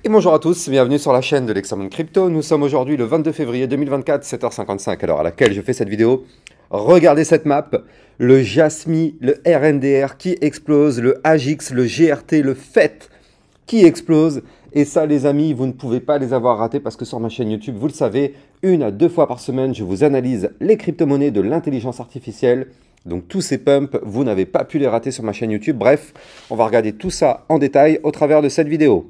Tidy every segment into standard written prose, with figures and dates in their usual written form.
Et bonjour à tous, bienvenue sur la chaîne de l'Examen Crypto. Nous sommes aujourd'hui le 22 février 2024, 7h55, à l'heure à laquelle je fais cette vidéo. Regardez cette map, le Jasmy, le RNDR qui explose, le AGIX, le GRT, le FET qui explose. Et ça les amis, vous ne pouvez pas les avoir ratés parce que sur ma chaîne YouTube, vous le savez, 1 à 2 fois par semaine, je vous analyse les crypto-monnaies de l'intelligence artificielle. Donc tous ces pumps, vous n'avez pas pu les rater sur ma chaîne YouTube. Bref, on va regarder tout ça en détail au travers de cette vidéo.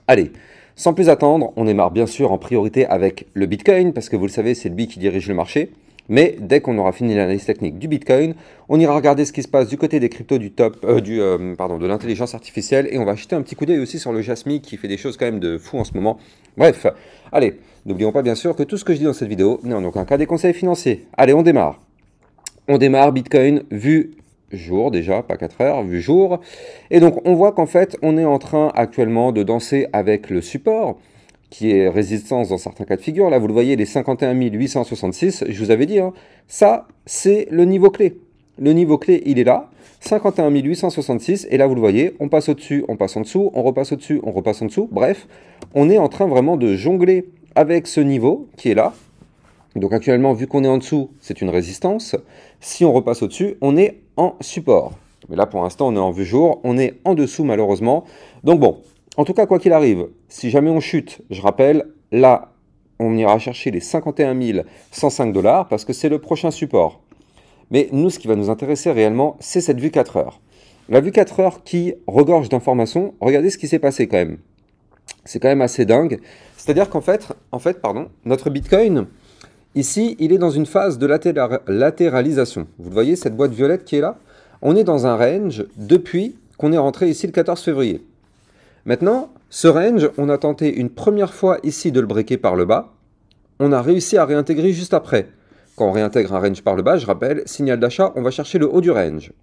Allez, sans plus attendre, on démarre bien sûr en priorité avec le Bitcoin, parce que vous le savez, c'est lui qui dirige le marché. Mais dès qu'on aura fini l'analyse technique du Bitcoin, on ira regarder ce qui se passe du côté des cryptos de l'intelligence artificielle, et on va jeter un petit coup d'œil aussi sur le Jasmy qui fait des choses quand même de fou en ce moment. Bref, allez, n'oublions pas bien sûr que tout ce que je dis dans cette vidéo n'est en aucun cas des conseils financiers. Allez, on démarre. On démarre Bitcoin vu jour déjà, pas 4 heures, vu jour. Et donc on voit qu'en fait on est en train actuellement de danser avec le support qui est résistance dans certains cas de figure. Là vous le voyez, les 51 866, je vous avais dit, hein, ça c'est le niveau clé. Le niveau clé il est là, 51 866, et là vous le voyez, on passe au-dessus, on passe en dessous, on repasse au-dessus, on repasse en dessous. Bref, on est en train vraiment de jongler avec ce niveau qui est là. Donc actuellement, vu qu'on est en dessous, c'est une résistance. Si on repasse au-dessus, on est en support. Mais là, pour l'instant, on est en vue jour, on est en dessous malheureusement. Donc bon, en tout cas, quoi qu'il arrive, si jamais on chute, je rappelle, là, on ira chercher les 51 105 $ parce que c'est le prochain support. Mais nous, ce qui va nous intéresser réellement, c'est cette vue 4 heures. La vue 4 heures qui regorge d'informations, regardez ce qui s'est passé quand même. C'est quand même assez dingue. C'est-à-dire qu'en fait, notre Bitcoin... Ici, il est dans une phase de latéralisation. Vous voyez, cette boîte violette qui est là? On est dans un range depuis qu'on est rentré ici le 14 février. Maintenant, ce range, on a tenté une première fois ici de le breaker par le bas. On a réussi à réintégrer juste après. Quand on réintègre un range par le bas, je rappelle, signal d'achat, on va chercher le haut du range.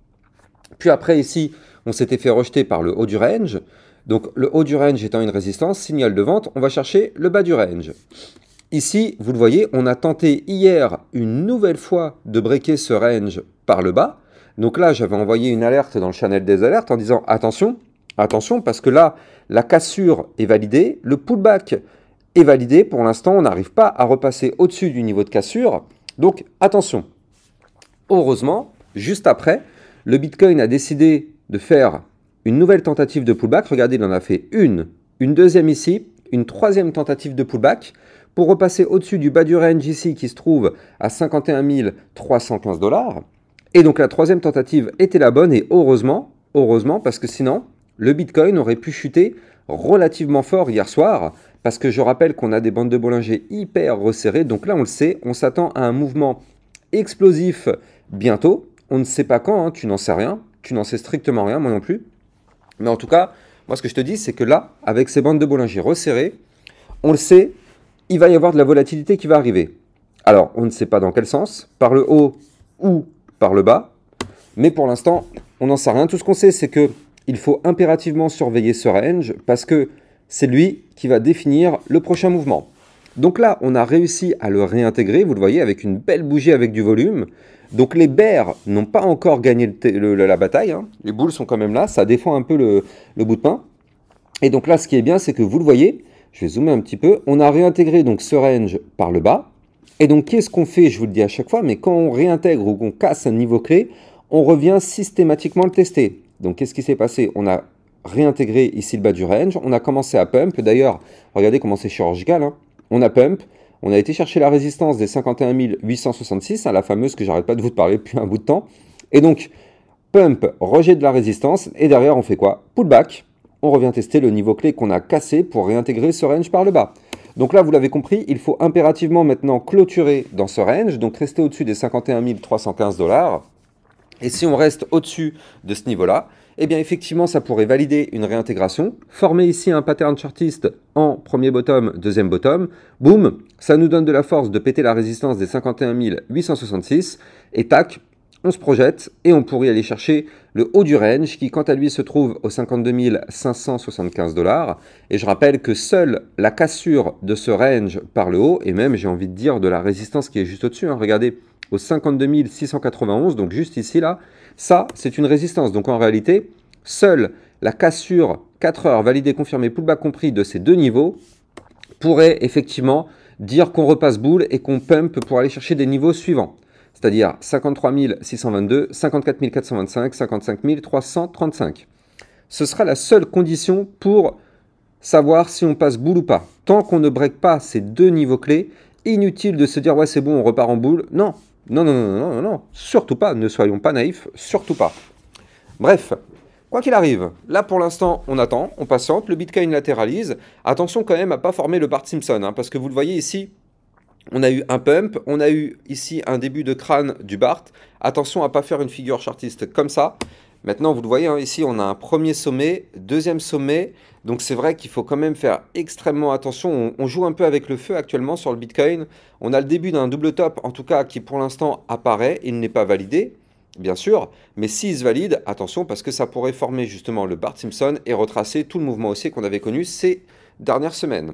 Puis après, ici, on s'était fait rejeter par le haut du range. Donc, le haut du range étant une résistance, signal de vente, on va chercher le bas du range. Ici, vous le voyez, on a tenté hier une nouvelle fois de breaker ce range par le bas. Donc là, j'avais envoyé une alerte dans le channel des alertes en disant attention, attention, parce que là, la cassure est validée, le pullback est validé. Pour l'instant, on n'arrive pas à repasser au-dessus du niveau de cassure. Donc attention. Heureusement, juste après, le Bitcoin a décidé de faire une nouvelle tentative de pullback. Regardez, il en a fait une deuxième ici, une troisième tentative de pullback, pour repasser au-dessus du bas du range ici qui se trouve à 51 315 $. Et donc la troisième tentative était la bonne, et heureusement, parce que sinon, le Bitcoin aurait pu chuter relativement fort hier soir, parce que je rappelle qu'on a des bandes de Bollinger hyper resserrées. Donc là, on le sait, on s'attend à un mouvement explosif bientôt. On ne sait pas quand, hein, tu n'en sais rien, tu n'en sais strictement rien, moi non plus. Mais en tout cas, moi ce que je te dis, c'est que là, avec ces bandes de Bollinger resserrées, on le sait, il va y avoir de la volatilité qui va arriver. Alors, on ne sait pas dans quel sens, par le haut ou par le bas, mais pour l'instant, on n'en sait rien. Tout ce qu'on sait, c'est qu'il faut impérativement surveiller ce range, parce que c'est lui qui va définir le prochain mouvement. Donc là, on a réussi à le réintégrer, vous le voyez, avec une belle bougie avec du volume. Donc les bears n'ont pas encore gagné la bataille, hein. Les bulls sont quand même là, ça défend un peu le bout de pain. Et donc là, ce qui est bien, c'est que vous le voyez, je vais zoomer un petit peu. On a réintégré donc ce range par le bas. Et donc, qu'est-ce qu'on fait? Je vous le dis à chaque fois, mais quand on réintègre ou qu'on casse un niveau clé, on revient systématiquement le tester. Donc, qu'est-ce qui s'est passé? On a réintégré ici le bas du range. On a commencé à pump. D'ailleurs, regardez comment c'est chirurgical, hein. On a pump. On a été chercher la résistance des 51 866, hein, la fameuse que j'arrête pas de vous parler depuis un bout de temps. Et donc, pump, rejet de la résistance. Et derrière, on fait quoi? Pullback. On revient tester le niveau clé qu'on a cassé pour réintégrer ce range par le bas. Donc là, vous l'avez compris, il faut impérativement maintenant clôturer dans ce range, donc rester au-dessus des 51 315 $. Et si on reste au-dessus de ce niveau-là, eh bien effectivement, ça pourrait valider une réintégration, former ici un pattern chartiste en premier bottom, deuxième bottom, boum, ça nous donne de la force de péter la résistance des 51 866, et tac, on se projette et on pourrait aller chercher le haut du range qui, quant à lui, se trouve aux 52 575 $. Et je rappelle que seule la cassure de ce range par le haut, et même, j'ai envie de dire, de la résistance qui est juste au-dessus, hein, regardez, aux 52 691, donc juste ici, là, ça, c'est une résistance. Donc en réalité, seule la cassure 4 heures, validé, confirmé, pullback compris de ces deux niveaux, pourrait effectivement dire qu'on repasse boule et qu'on pump pour aller chercher des niveaux suivants. C'est-à-dire 53 622, 54 425, 55 335. Ce sera la seule condition pour savoir si on passe boule ou pas. Tant qu'on ne break pas ces deux niveaux clés, inutile de se dire ouais c'est bon on repart en boule. Non, non, non, non, non, non, non, surtout pas, ne soyons pas naïfs, surtout pas. Bref, quoi qu'il arrive, là pour l'instant on attend, on patiente, le Bitcoin latéralise. Attention quand même à ne pas former le Bart Simpson, hein, parce que vous le voyez ici, on a eu un pump, on a eu ici un début de crâne du Bart. Attention à ne pas faire une figure chartiste comme ça. Maintenant, vous le voyez, hein, ici, on a un premier sommet, deuxième sommet. Donc, c'est vrai qu'il faut quand même faire extrêmement attention. On joue un peu avec le feu actuellement sur le Bitcoin. On a le début d'un double top, en tout cas, qui pour l'instant apparaît. Il n'est pas validé, bien sûr. Mais s'il se valide, attention, parce que ça pourrait former justement le Bart Simpson et retracer tout le mouvement haussier qu'on avait connu ces dernières semaines.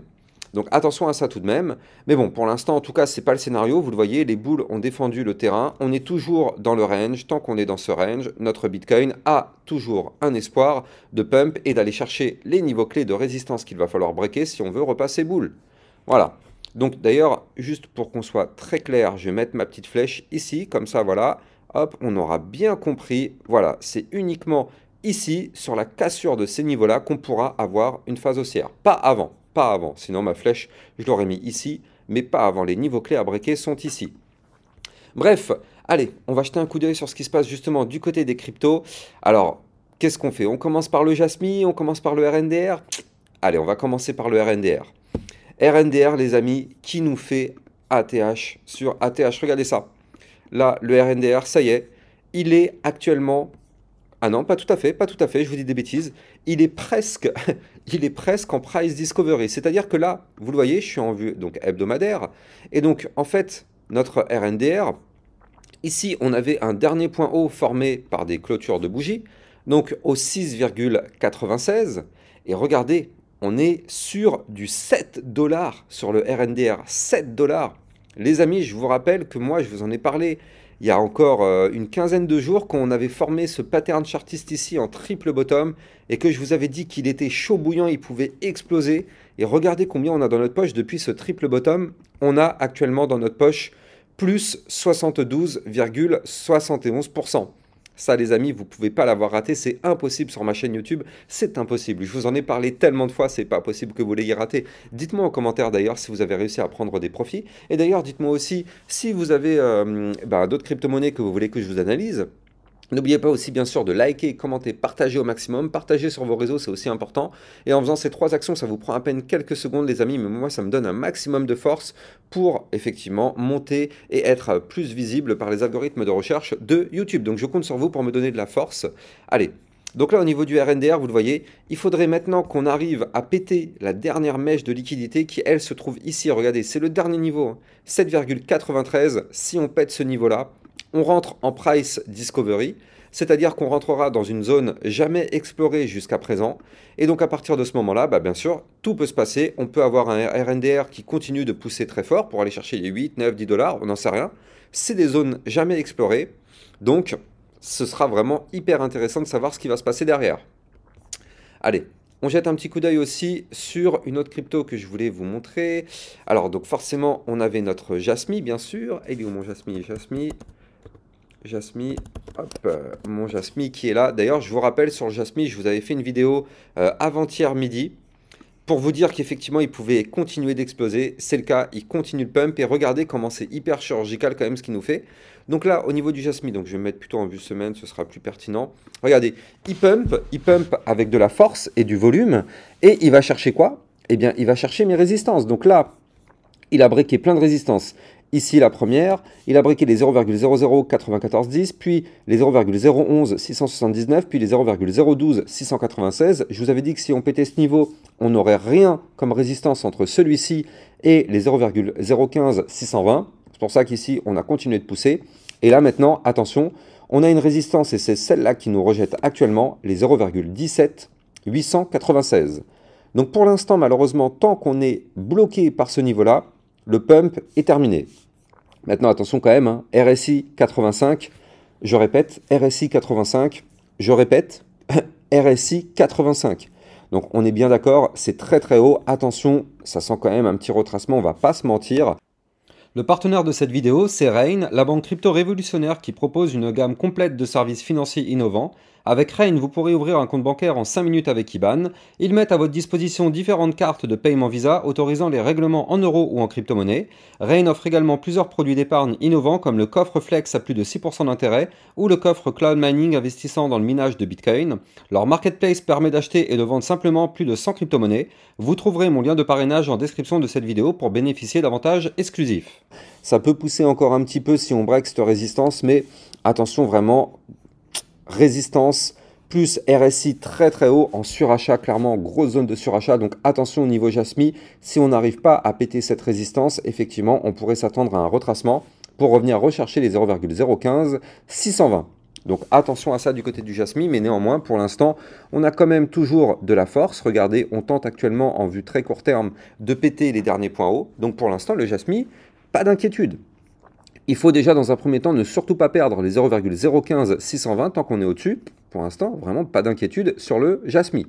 Donc attention à ça tout de même. Mais bon, pour l'instant, en tout cas, ce n'est pas le scénario. Vous le voyez, les boules ont défendu le terrain. On est toujours dans le range. Tant qu'on est dans ce range, notre Bitcoin a toujours un espoir de pump et d'aller chercher les niveaux clés de résistance qu'il va falloir breaker si on veut repasser boule. Voilà. Donc d'ailleurs, juste pour qu'on soit très clair, je vais mettre ma petite flèche ici. Comme ça, voilà. Hop, on aura bien compris. Voilà, c'est uniquement ici, sur la cassure de ces niveaux-là, qu'on pourra avoir une phase haussière. Pas avant. Pas avant, sinon ma flèche, je l'aurais mis ici, mais pas avant. Les niveaux clés à breaker sont ici. Bref, allez, on va jeter un coup d'œil sur ce qui se passe justement du côté des cryptos. Alors, qu'est-ce qu'on fait? On commence par le Jasmy, on commence par le RNDR? Allez, on va commencer par le RNDR. RNDR, les amis, qui nous fait ATH sur ATH? Regardez ça. Là, le RNDR, ça y est, il est actuellement... Ah non, pas tout à fait, pas tout à fait, je vous dis des bêtises. Il est presque, il est presque en price discovery. C'est-à-dire que là, vous le voyez, je suis en vue donc hebdomadaire. Et donc, en fait, notre RNDR, ici, on avait un dernier point haut formé par des clôtures de bougies, donc au 6,96. Et regardez, on est sur du 7 $ sur le RNDR. 7 $. Les amis, je vous rappelle que moi, je vous en ai parlé il y a encore une quinzaine de jours quand on avait formé ce pattern chartiste ici en triple bottom et que je vous avais dit qu'il était chaud bouillant, il pouvait exploser. Et regardez combien on a dans notre poche depuis ce triple bottom. On a actuellement dans notre poche plus 72,71%. Ça, les amis, vous ne pouvez pas l'avoir raté, c'est impossible sur ma chaîne YouTube, c'est impossible. Je vous en ai parlé tellement de fois, c'est pas possible que vous l'ayez raté. Dites-moi en commentaire d'ailleurs si vous avez réussi à prendre des profits. Et d'ailleurs, dites-moi aussi si vous avez d'autres crypto-monnaies que vous voulez que je vous analyse. N'oubliez pas aussi bien sûr de liker, commenter, partager au maximum. Partager sur vos réseaux, c'est aussi important. Et en faisant ces trois actions, ça vous prend à peine quelques secondes les amis, mais moi ça me donne un maximum de force pour effectivement monter et être plus visible par les algorithmes de recherche de YouTube. Donc je compte sur vous pour me donner de la force. Allez, donc là au niveau du RNDR, vous le voyez, il faudrait maintenant qu'on arrive à péter la dernière mèche de liquidité qui elle se trouve ici. Regardez, c'est le dernier niveau, hein, 7,93. Si on pète ce niveau-là, on rentre en price discovery, c'est-à-dire qu'on rentrera dans une zone jamais explorée jusqu'à présent. Et donc à partir de ce moment-là, bien sûr, tout peut se passer. On peut avoir un RNDR qui continue de pousser très fort pour aller chercher les 8, 9, 10 $, on n'en sait rien. C'est des zones jamais explorées. Donc ce sera vraiment hyper intéressant de savoir ce qui va se passer derrière. Allez, on jette un petit coup d'œil aussi sur une autre crypto que je voulais vous montrer. Alors donc forcément, on avait notre Jasmy, bien sûr. Et il est où mon Jasmy? Jasmy, hop, mon Jasmy qui est là. D'ailleurs, je vous rappelle, sur le Jasmy, je vous avais fait une vidéo avant-hier midi pour vous dire qu'effectivement, il pouvait continuer d'exploser. C'est le cas, il continue de pump. Et regardez comment c'est hyper chirurgical quand même ce qu'il nous fait. Donc là, au niveau du Jasmy, donc je vais me mettre plutôt en vue semaine, ce sera plus pertinent. Regardez, il pump avec de la force et du volume. Et il va chercher quoi? Eh bien, il va chercher mes résistances. Donc là, il a breaké plein de résistances. Ici, la première, il a breaké les 0,009410, puis les 0,011 679, puis les 0,012 696. Je vous avais dit que si on pétait ce niveau, on n'aurait rien comme résistance entre celui-ci et les 0,015 620. C'est pour ça qu'ici, on a continué de pousser. Et là, maintenant, attention, on a une résistance, et c'est celle-là qui nous rejette actuellement, les 0,17 896. Donc pour l'instant, malheureusement, tant qu'on est bloqué par ce niveau-là, le pump est terminé. Maintenant, attention quand même, hein, RSI 85, je répète, RSI 85, je répète, RSI 85. Donc on est bien d'accord, c'est très très haut. Attention, ça sent quand même un petit retracement, on va pas se mentir. Le partenaire de cette vidéo, c'est Rain, la banque crypto révolutionnaire qui propose une gamme complète de services financiers innovants. Avec Rain, vous pourrez ouvrir un compte bancaire en 5 minutes avec IBAN. Ils mettent à votre disposition différentes cartes de paiement Visa autorisant les règlements en euros ou en crypto-monnaie. Rain offre également plusieurs produits d'épargne innovants comme le coffre Flex à plus de 6% d'intérêt ou le coffre Cloud Mining investissant dans le minage de Bitcoin. Leur marketplace permet d'acheter et de vendre simplement plus de 100 crypto-monnaies. Vous trouverez mon lien de parrainage en description de cette vidéo pour bénéficier d'avantages exclusifs. Ça peut pousser encore un petit peu si on break cette résistance, mais attention vraiment, résistance plus RSI très très haut en surachat, clairement grosse zone de surachat, donc attention au niveau Jasmy, si on n'arrive pas à péter cette résistance, effectivement on pourrait s'attendre à un retracement pour revenir rechercher les 0,015 620. Donc attention à ça du côté du Jasmy, mais néanmoins pour l'instant on a quand même toujours de la force. Regardez, on tente actuellement en vue très court terme de péter les derniers points hauts, donc pour l'instant le Jasmy, pas d'inquiétude. Il faut déjà dans un premier temps ne surtout pas perdre les 0,015 620 tant qu'on est au-dessus. Pour l'instant, vraiment pas d'inquiétude sur le Jasmy.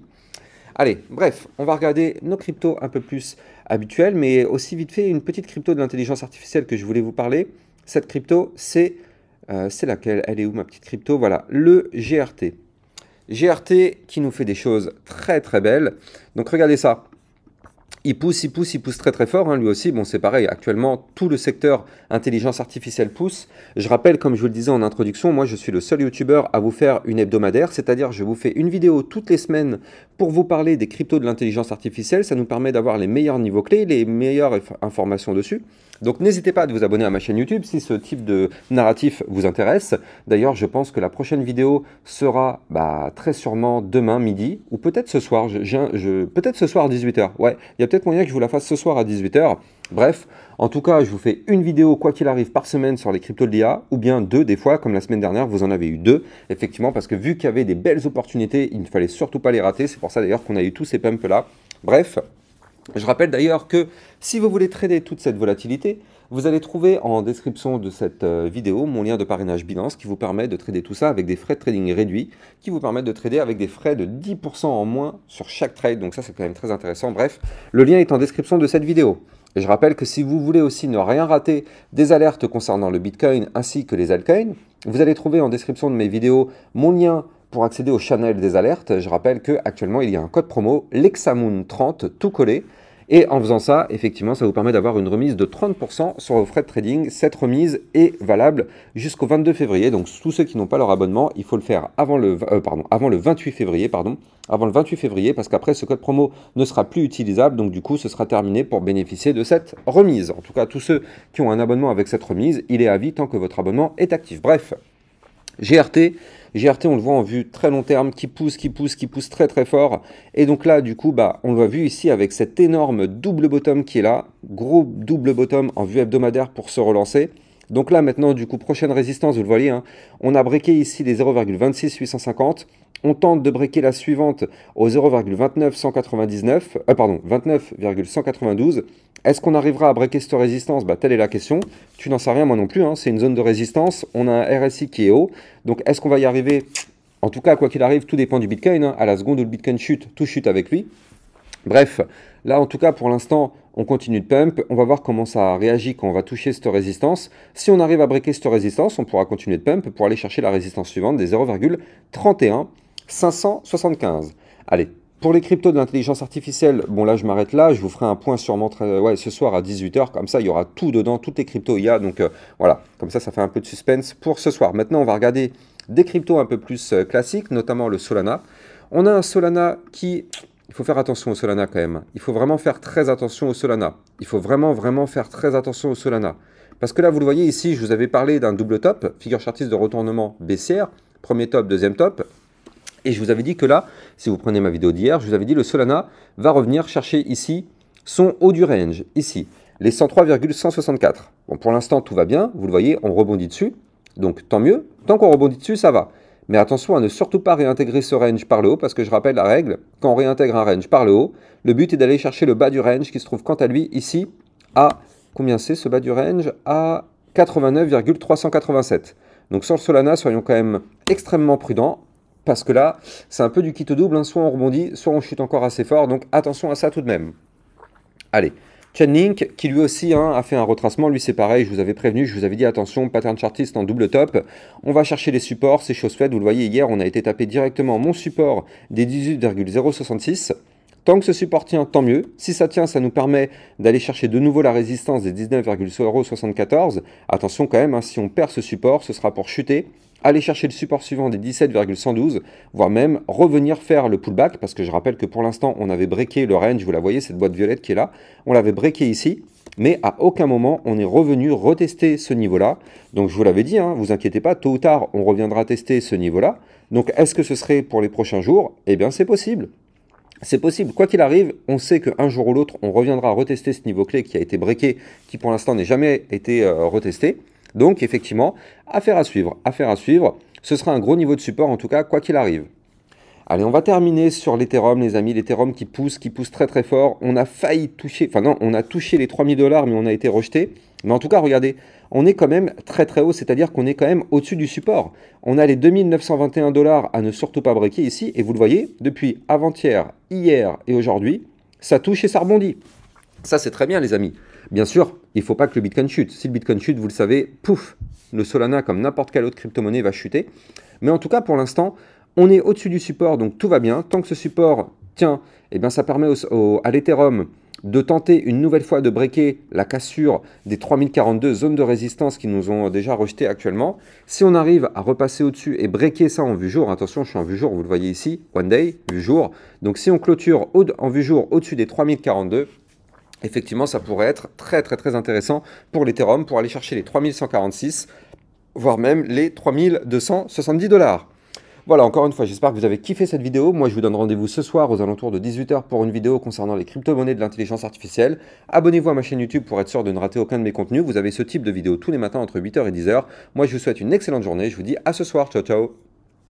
Allez, bref, on va regarder nos cryptos un peu plus habituels, mais aussi vite fait une petite crypto de l'intelligence artificielle que je voulais vous parler. Cette crypto, c'est laquelle? Elle est où ma petite crypto? Voilà, le GRT. GRT qui nous fait des choses très très belles. Donc regardez ça. Il pousse très très fort, hein, lui aussi. Bon, c'est pareil, actuellement, tout le secteur intelligence artificielle pousse. Je rappelle, comme je vous le disais en introduction, moi je suis le seul youtubeur à vous faire une hebdomadaire, c'est-à-dire je vous fais une vidéo toutes les semaines pour vous parler des cryptos de l'intelligence artificielle. Ça nous permet d'avoir les meilleurs niveaux clés, les meilleures informations dessus. Donc n'hésitez pas à vous abonner à ma chaîne YouTube si ce type de narratif vous intéresse. D'ailleurs, je pense que la prochaine vidéo sera très sûrement demain midi ou peut-être ce soir. Peut-être ce soir à 18 h. Ouais, il y a peut-être moyen que je vous la fasse ce soir à 18 h. Bref, en tout cas, je vous fais une vidéo quoi qu'il arrive par semaine sur les cryptos de l'IA ou bien deux des fois, comme la semaine dernière, vous en avez eu deux. Effectivement, parce que vu qu'il y avait des belles opportunités, il ne fallait surtout pas les rater. C'est pour ça d'ailleurs qu'on a eu tous ces pumps là. Bref. Je rappelle d'ailleurs que si vous voulez trader toute cette volatilité, vous allez trouver en description de cette vidéo mon lien de parrainage Binance qui vous permet de trader tout ça avec des frais de trading réduits, qui vous permettent de trader avec des frais de 10% en moins sur chaque trade. Donc ça, c'est quand même très intéressant. Bref, le lien est en description de cette vidéo. Et je rappelle que si vous voulez aussi ne rien rater des alertes concernant le Bitcoin ainsi que les altcoins, vous allez trouver en description de mes vidéos mon lien pour accéder au channel des alertes. Je rappelle qu'actuellement, il y a un code promo, LEXAMOON30, tout collé. Et en faisant ça, effectivement, ça vous permet d'avoir une remise de 30% sur vos frais de trading. Cette remise est valable jusqu'au 22 février. Donc, tous ceux qui n'ont pas leur abonnement, il faut le faire avant le 28 février. Avant le 28 février, parce qu'après, ce code promo ne sera plus utilisable. Donc, du coup, ce sera terminé pour bénéficier de cette remise. En tout cas, tous ceux qui ont un abonnement avec cette remise, il est à vie tant que votre abonnement est actif. Bref, GRT, on le voit en vue très long terme, qui pousse très très fort. Et donc là, du coup, on l'a vu ici avec cet énorme double bottom qui est là. Gros double bottom en vue hebdomadaire pour se relancer. Donc là, maintenant, du coup, prochaine résistance, vous le voyez, hein, on a breaké ici les 0,26 850. On tente de breaker la suivante au 29,192. Est-ce qu'on arrivera à breaker cette résistance? Telle est la question. Tu n'en sais rien, moi non plus. Hein. C'est une zone de résistance. On a un RSI qui est haut. Donc, est-ce qu'on va y arriver? En tout cas, quoi qu'il arrive, tout dépend du Bitcoin. Hein. À la seconde où le Bitcoin chute, tout chute avec lui. Bref, là, en tout cas, pour l'instant, on continue de pump. On va voir comment ça réagit quand on va toucher cette résistance. Si on arrive à breaker cette résistance, on pourra continuer de pump pour aller chercher la résistance suivante des 0,31 575. Allez, pour les cryptos de l'intelligence artificielle, bon là je m'arrête là, je vous ferai un point sûrement ce soir à 18 h, comme ça il y aura tout dedans, toutes les cryptos IA, donc voilà, comme ça fait un peu de suspense pour ce soir. Maintenant on va regarder des cryptos un peu plus classiques, notamment le Solana. On a un Solana qui... Il faut faire attention au Solana quand même, il faut vraiment faire très attention au Solana. Il faut vraiment faire très attention au Solana. Parce que là vous le voyez ici, je vous avais parlé d'un double top, figure chartiste de retournement baissière, premier top, deuxième top. Et je vous avais dit que là, si vous prenez ma vidéo d'hier, je vous avais dit le Solana va revenir chercher ici son haut du range, ici, les 103,164. Bon, pour l'instant, tout va bien. Vous le voyez, on rebondit dessus. Donc, tant mieux. Tant qu'on rebondit dessus, ça va. Mais attention à ne surtout pas réintégrer ce range par le haut, parce que je rappelle la règle, quand on réintègre un range par le haut, le but est d'aller chercher le bas du range qui se trouve quant à lui ici à, combien c'est ce bas du range? À 89,387. Donc sur le Solana, soyons quand même extrêmement prudents. parce que là, c'est un peu du quitte double, hein. Soit on rebondit, soit on chute encore assez fort, donc attention à ça tout de même. Allez, Chainlink, qui lui aussi a fait un retracement, lui c'est pareil, je vous avais prévenu, je vous avais dit attention, pattern chartiste en double top, on va chercher les supports, c'est chose faite, vous le voyez hier, on a été tapé directement mon support des 18,066, tant que ce support tient, tant mieux, si ça tient, ça nous permet d'aller chercher de nouveau la résistance des 19,074, attention quand même, si on perd ce support, ce sera pour chuter, aller chercher le support suivant des 17,112, voire même revenir faire le pullback, parce que je rappelle que pour l'instant, on avait breaké le range, vous la voyez, cette boîte violette qui est là, on l'avait breaké ici, mais à aucun moment, on est revenu retester ce niveau-là. Donc je vous l'avais dit, vous inquiétez pas, tôt ou tard, on reviendra tester ce niveau-là. Donc est-ce que ce serait pour les prochains jours? Eh bien, c'est possible. C'est possible, quoi qu'il arrive, on sait qu'un jour ou l'autre, on reviendra retester ce niveau clé qui a été breaké, qui pour l'instant n'est jamais été retesté. Donc effectivement, affaire à suivre, affaire à suivre. Ce sera un gros niveau de support en tout cas, quoi qu'il arrive. Allez, on va terminer sur l'Ethereum, les amis. L'Ethereum qui pousse très très fort. On a failli toucher, enfin non, on a touché les 3000 $, mais on a été rejeté. Mais en tout cas, regardez, on est quand même très très haut, c'est-à-dire qu'on est quand même au-dessus du support. On a les 2921 $ à ne surtout pas breaker ici. Et vous le voyez, depuis avant-hier, hier et aujourd'hui, ça touche et ça rebondit. Ça, c'est très bien, les amis. Bien sûr, il ne faut pas que le Bitcoin chute. Si le Bitcoin chute, vous le savez, pouf, le Solana, comme n'importe quelle autre crypto-monnaie, va chuter. Mais en tout cas, pour l'instant, on est au-dessus du support, donc tout va bien. Tant que ce support tient, eh bien, ça permet à l'Ethereum de tenter une nouvelle fois de breaker la cassure des 3042 zones de résistance qui nous ont déjà rejeté actuellement. Si on arrive à repasser au-dessus et breaker ça en vue jour, attention, je suis en vue jour, vous le voyez ici, one day, vue jour. Donc si on clôture en vue jour au-dessus des 3042, effectivement, ça pourrait être très très très intéressant pour l'Ethereum pour aller chercher les 3146, voire même les 3270 $. Voilà, encore une fois, j'espère que vous avez kiffé cette vidéo. Moi, je vous donne rendez-vous ce soir aux alentours de 18 h pour une vidéo concernant les crypto-monnaies de l'intelligence artificielle. Abonnez-vous à ma chaîne YouTube pour être sûr de ne rater aucun de mes contenus. Vous avez ce type de vidéo tous les matins entre 8 h et 10 h. Moi, je vous souhaite une excellente journée. Je vous dis à ce soir. Ciao, ciao.